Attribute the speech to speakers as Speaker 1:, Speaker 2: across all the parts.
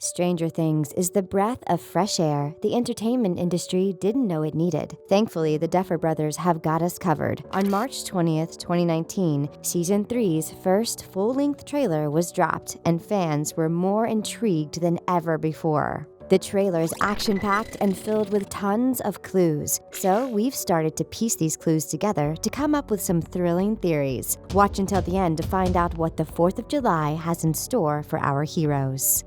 Speaker 1: Stranger Things is the breath of fresh air the entertainment industry didn't know it needed. Thankfully, the Duffer Brothers have got us covered. On March 20th, 2019, Season 3's first full-length trailer was dropped, and fans were more intrigued than ever before. The trailer is action-packed and filled with tons of clues, so we've started to piece these clues together to come up with some thrilling theories. Watch until the end to find out what the 4th of July has in store for our heroes.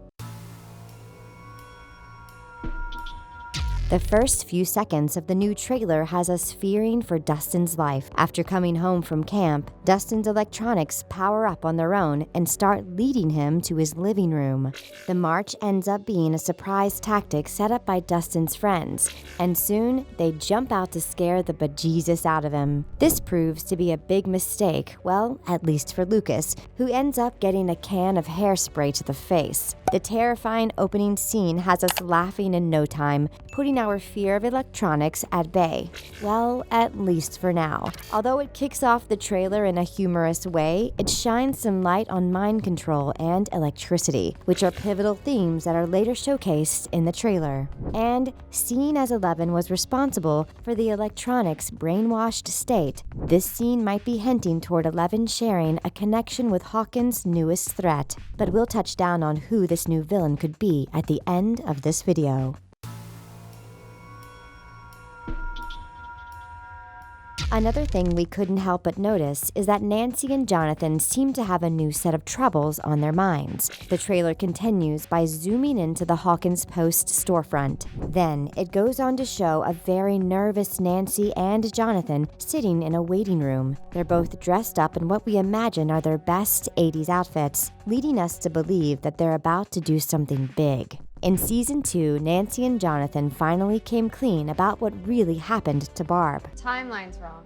Speaker 1: The first few seconds of the new trailer has us fearing for Dustin's life. After coming home from camp, Dustins Electronics power up on their own and start leading him to his living room. The march ends up being a surprise tactic set up by Dustin's friends, and soon they jump out to scare the bejesus out of him. This proves to be a big mistake, well, at least for Lucas, who ends up getting a can of hairspray to the face. The terrifying opening scene has us laughing in no time, putting our fear of electronics at bay. Well, at least for now. Although it kicks off the trailer in a humorous way, it shines some light on mind control and electricity, which are pivotal themes that are later showcased in the trailer. And seeing as Eleven was responsible for the electronics' brainwashed state, this scene might be hinting toward Eleven sharing a connection with Hawkins' newest threat. But we'll touch down on who this new villain could be at the end of this video. Another thing we couldn't help but notice is that Nancy and Jonathan seem to have a new set of troubles on their minds. The trailer continues by zooming into the Hawkins Post storefront. Then, it goes on to show a very nervous Nancy and Jonathan sitting in a waiting room. They're both dressed up in what we imagine are their best 80s outfits, leading us to believe that they're about to do something big. In Season 2, Nancy and Jonathan finally came clean about what really happened to Barb.
Speaker 2: Timeline's wrong.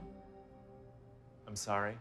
Speaker 3: I'm sorry?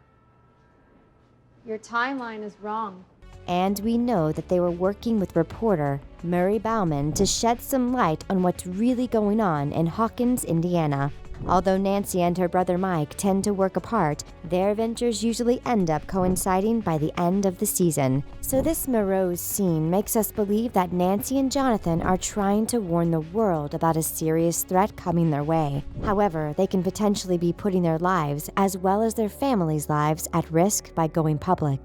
Speaker 2: Your timeline is wrong.
Speaker 1: And we know that they were working with reporter Murray Bauman to shed some light on what's really going on in Hawkins, Indiana. Although Nancy and her brother Mike tend to work apart, their ventures usually end up coinciding by the end of the season. So this morose scene makes us believe that Nancy and Jonathan are trying to warn the world about a serious threat coming their way. However, they can potentially be putting their lives, as well as their families' lives, at risk by going public.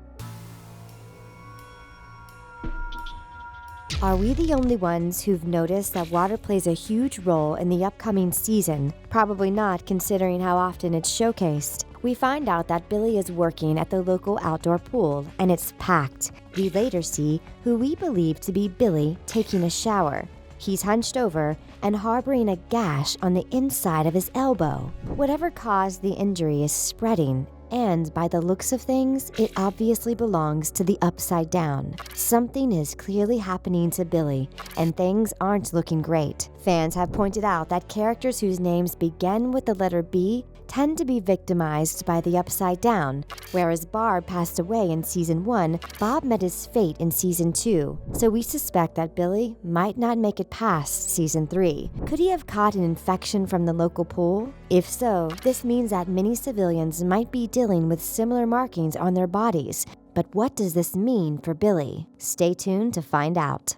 Speaker 1: Are we the only ones who've noticed that water plays a huge role in the upcoming season? Probably not, considering how often it's showcased. We find out that Billy is working at the local outdoor pool, and it's packed. We later see who we believe to be Billy taking a shower. He's hunched over and harboring a gash on the inside of his elbow. Whatever caused the injury is spreading, and by the looks of things, it obviously belongs to the Upsidedown. Something is clearly happening to Billy, and things aren't looking great. Fans have pointed out that characters whose names begin with the letter B tend to be victimized by the Upsidedown. Whereas Barb passed away in Season 1, Bob met his fate in Season 2, so we suspect that Billy might not make it past Season 3. Could he have caught an infection from the local pool? If so, this means that many civilians might be dealing with similar markings on their bodies. But what does this mean for Billy? Stay tuned to find out.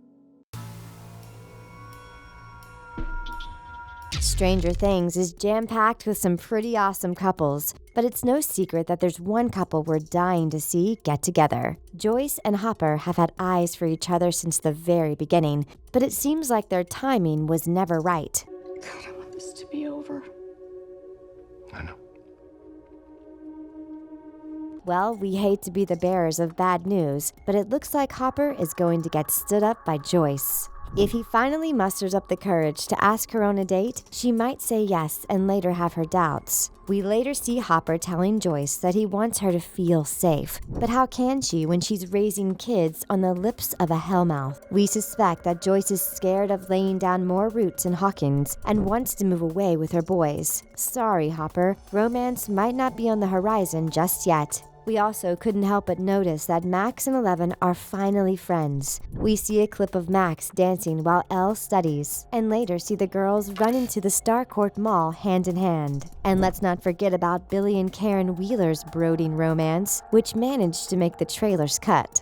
Speaker 1: Stranger Things is jam-packed with some pretty awesome couples, but it's no secret that there's one couple we're dying to see get together. Joyce and Hopper have had eyes for each other since the very beginning, but it seems like their timing was never right.
Speaker 4: God, I want this to be over.
Speaker 3: I know.
Speaker 1: Well, we hate to be the bearers of bad news, but it looks like Hopper is going to get stood up by Joyce. If he finally musters up the courage to ask her on a date, she might say yes and later have her doubts. We later see Hopper telling Joyce that he wants her to feel safe. But how can she when she's raising kids on the lips of a hellmouth? We suspect that Joyce is scared of laying down more roots in Hawkins and wants to move away with her boys. Sorry, Hopper, romance might not be on the horizon just yet. We also couldn't help but notice that Max and Eleven are finally friends. We see a clip of Max dancing while Elle studies, and later see the girls run into the Starcourt Mall hand in hand. And let's not forget about Billy and Karen Wheeler's brooding romance, which managed to make the trailer's cut.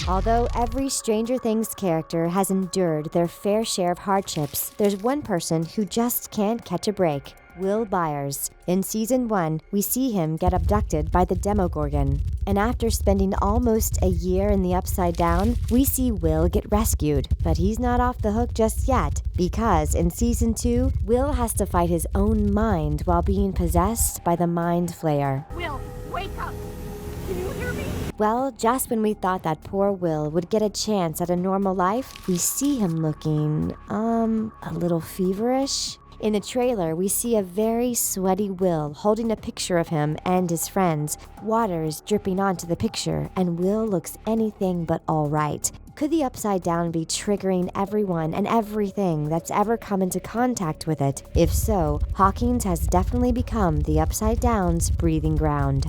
Speaker 1: Although every Stranger Things character has endured their fair share of hardships, there's one person who just can't catch a break. Will Byers. In Season 1, we see him get abducted by the Demogorgon. And after spending almost a year in the Upside Down, we see Will get rescued. But he's not off the hook just yet, because in Season 2, Will has to fight his own mind while being possessed by the Mind Flayer.
Speaker 4: Will, wake up! Can you hear me?
Speaker 1: Well, just when we thought that poor Will would get a chance at a normal life, we see him looking, a little feverish. In the trailer, we see a very sweaty Will holding a picture of him and his friends. Water is dripping onto the picture, and Will looks anything but all right. Could the Upside Down be triggering everyone and everything that's ever come into contact with it? If so, Hawkins has definitely become the Upside Down's breathing ground.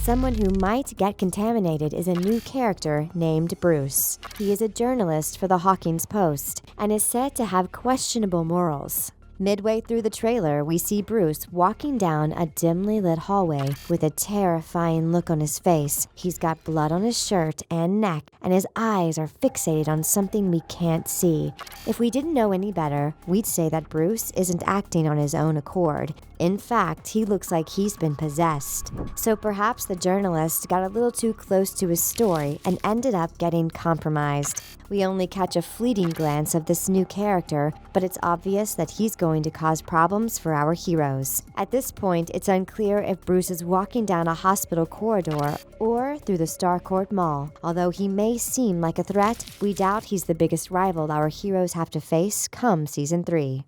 Speaker 1: Someone who might get contaminated is a new character named Bruce. He is a journalist for the Hawkins Post and is said to have questionable morals. Midway through the trailer, we see Bruce walking down a dimly lit hallway with a terrifying look on his face. He's got blood on his shirt and neck, and his eyes are fixated on something we can't see. If we didn't know any better, we'd say that Bruce isn't acting on his own accord. In fact, he looks like he's been possessed. So perhaps the journalist got a little too close to his story and ended up getting compromised. We only catch a fleeting glance of this new character, but it's obvious that he's going to cause problems for our heroes. At this point, it's unclear if Bruce is walking down a hospital corridor or through the Starcourt Mall. Although he may seem like a threat, we doubt he's the biggest rival our heroes have to face come Season 3.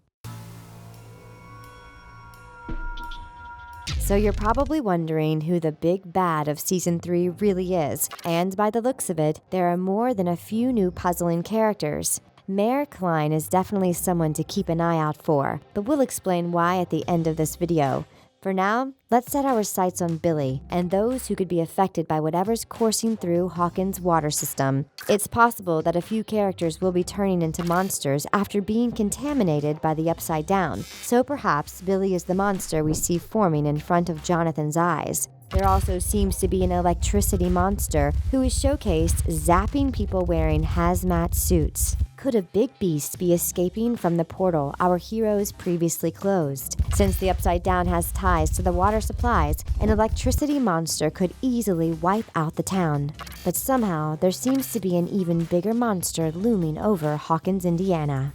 Speaker 1: So you're probably wondering who the big bad of Season 3 really is, and by the looks of it, there are more than a few new puzzling characters. Mayor Klein is definitely someone to keep an eye out for, but we'll explain why at the end of this video. For now, let's set our sights on Billy and those who could be affected by whatever's coursing through Hawkins' water system. It's possible that a few characters will be turning into monsters after being contaminated by the Upside Down, so perhaps Billy is the monster we see forming in front of Jonathan's eyes. There also seems to be an electricity monster who is showcased zapping people wearing hazmat suits. Could a big beast be escaping from the portal our heroes previously closed? Since the Upside Down has ties to the water supplies, an electricity monster could easily wipe out the town. But somehow, there seems to be an even bigger monster looming over Hawkins, Indiana.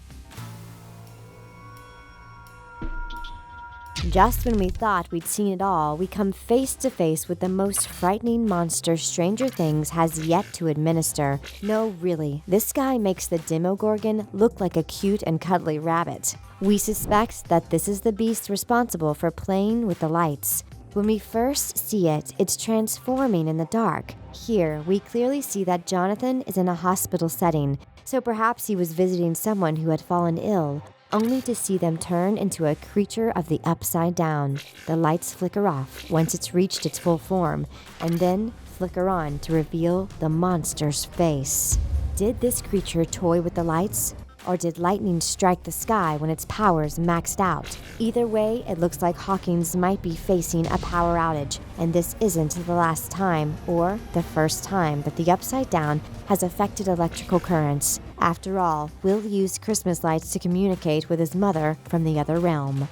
Speaker 1: Just when we thought we'd seen it all, we come face to face with the most frightening monster Stranger Things has yet to administer. No, really, this guy makes the Demogorgon look like a cute and cuddly rabbit. We suspect that this is the beast responsible for playing with the lights. When we first see it, it's transforming in the dark. Here, we clearly see that Jonathan is in a hospital setting, so perhaps he was visiting someone who had fallen ill, only to see them turn into a creature of the Upside Down. The lights flicker off once it's reached its full form, and then flicker on to reveal the monster's face. Did this creature toy with the lights? Or did lightning strike the sky when its powers maxed out? Either way, it looks like Hawkins might be facing a power outage, and this isn't the last time or the first time that the Upside Down has affected electrical currents. After all, Will used Christmas lights to communicate with his mother from the other realm.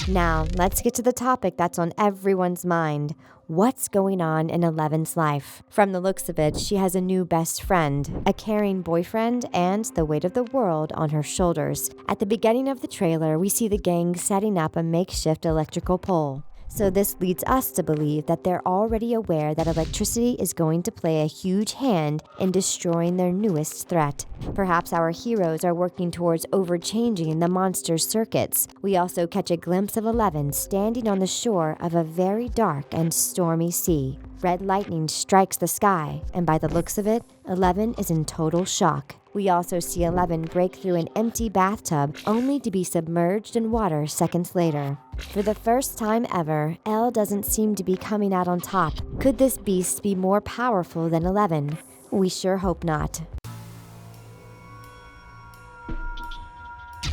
Speaker 1: Now, let's get to the topic that's on everyone's mind. What's going on in Eleven's life? From the looks of it, she has a new best friend, a caring boyfriend, and the weight of the world on her shoulders. At the beginning of the trailer, we see the gang setting up a makeshift electrical pole. So this leads us to believe that they're already aware that electricity is going to play a huge hand in destroying their newest threat. Perhaps our heroes are working towards overchanging the monster's circuits. We also catch a glimpse of Eleven standing on the shore of a very dark and stormy sea. Red lightning strikes the sky, and by the looks of it, Eleven is in total shock. We also see Eleven break through an empty bathtub, only to be submerged in water seconds later. For the first time ever, Elle doesn't seem to be coming out on top. Could this beast be more powerful than Eleven? We sure hope not.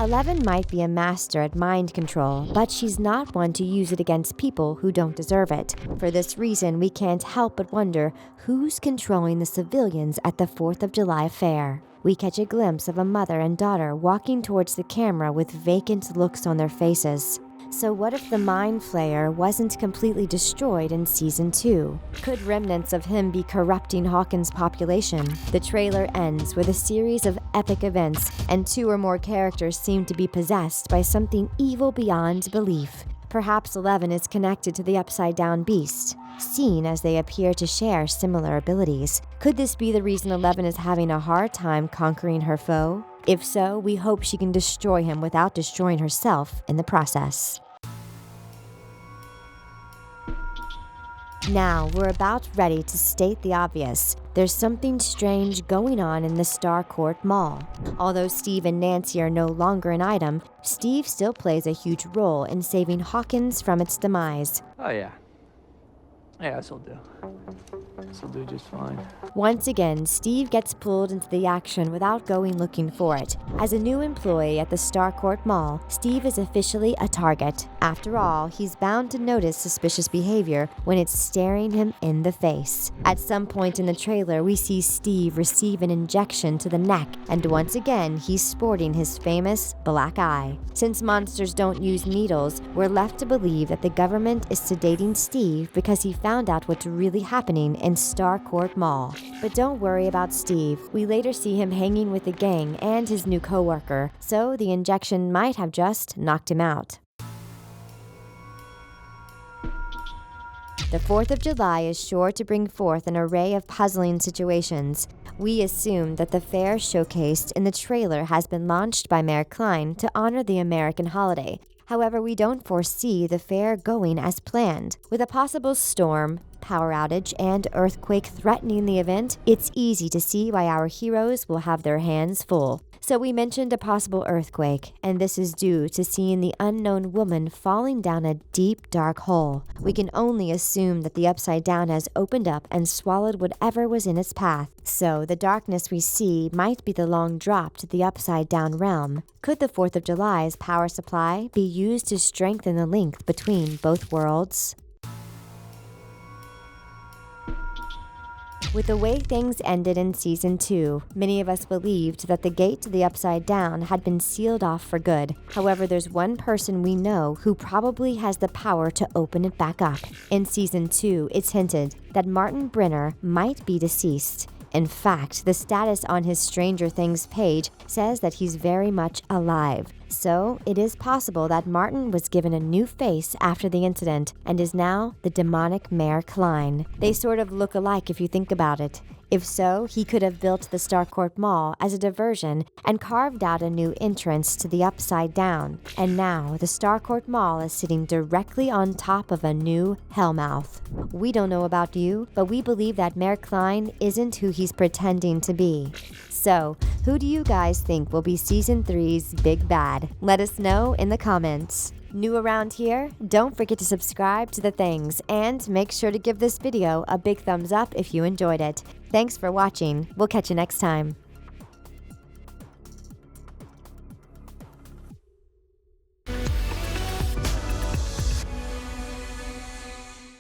Speaker 1: 11 might be a master at mind control, but she's not one to use it against people who don't deserve it. For this reason, we can't help but wonder who's controlling the civilians at the 4th of July fair. We catch a glimpse of a mother and daughter walking towards the camera with vacant looks on their faces. So what if the Mind Flayer wasn't completely destroyed in Season 2? Could remnants of him be corrupting Hawkins' population? The trailer ends with a series of epic events, and 2 or more characters seem to be possessed by something evil beyond belief. Perhaps 11 is connected to the Upsidedown Beast, seen as they appear to share similar abilities. Could this be the reason 11 is having a hard time conquering her foe? If so, we hope she can destroy him without destroying herself in the process. Now, we're about ready to state the obvious. There's something strange going on in the Starcourt Mall. Although Steve and Nancy are no longer an item, Steve still plays a huge role in saving Hawkins from its demise.
Speaker 5: Oh, yeah. Yeah, this'll do. This'll do just fine.
Speaker 1: Once again, Steve gets pulled into the action without going looking for it. As a new employee at the Starcourt Mall, Steve is officially a target. After all, he's bound to notice suspicious behavior when it's staring him in the face. At some point in the trailer, we see Steve receive an injection to the neck, and once again, he's sporting his famous black eye. Since monsters don't use needles, we're left to believe that the government is sedating Steve because he found out what's really happening in Starcourt Mall. But don't worry about Steve. We later see him hanging with the gang and his new coworker, so the injection might have just knocked him out. The 4th of July is sure to bring forth an array of puzzling situations. We assume that the fair showcased in the trailer has been launched by Mayor Klein to honor the American holiday. However, we don't foresee the fair going as planned. With a possible storm, power outage, and earthquake threatening the event, it's easy to see why our heroes will have their hands full. So we mentioned a possible earthquake, and this is due to seeing the unknown woman falling down a deep, dark hole. We can only assume that the Upside Down has opened up and swallowed whatever was in its path. So the darkness we see might be the long drop to the Upside Down realm. Could the 4th of July's power supply be used to strengthen the link between both worlds? With the way things ended in Season 2, many of us believed that the gate to the Upside Down had been sealed off for good. However, there's one person we know who probably has the power to open it back up. In Season 2, it's hinted that Martin Brenner might be deceased. In fact, the status on his Stranger Things page says that he's very much alive. So, it is possible that Martin was given a new face after the incident and is now the demonic Mayor Klein. They sort of look alike if you think about it. If so, he could have built the Starcourt Mall as a diversion and carved out a new entrance to the Upside Down. And now, the Starcourt Mall is sitting directly on top of a new Hellmouth. We don't know about you, but we believe that Mayor Klein isn't who he's pretending to be. So, who do you guys think will be Season 3's big bad? Let us know in the comments. New around here? Don't forget to subscribe to The Things and make sure to give this video a big thumbs up if you enjoyed it. Thanks for watching. We'll catch you next time.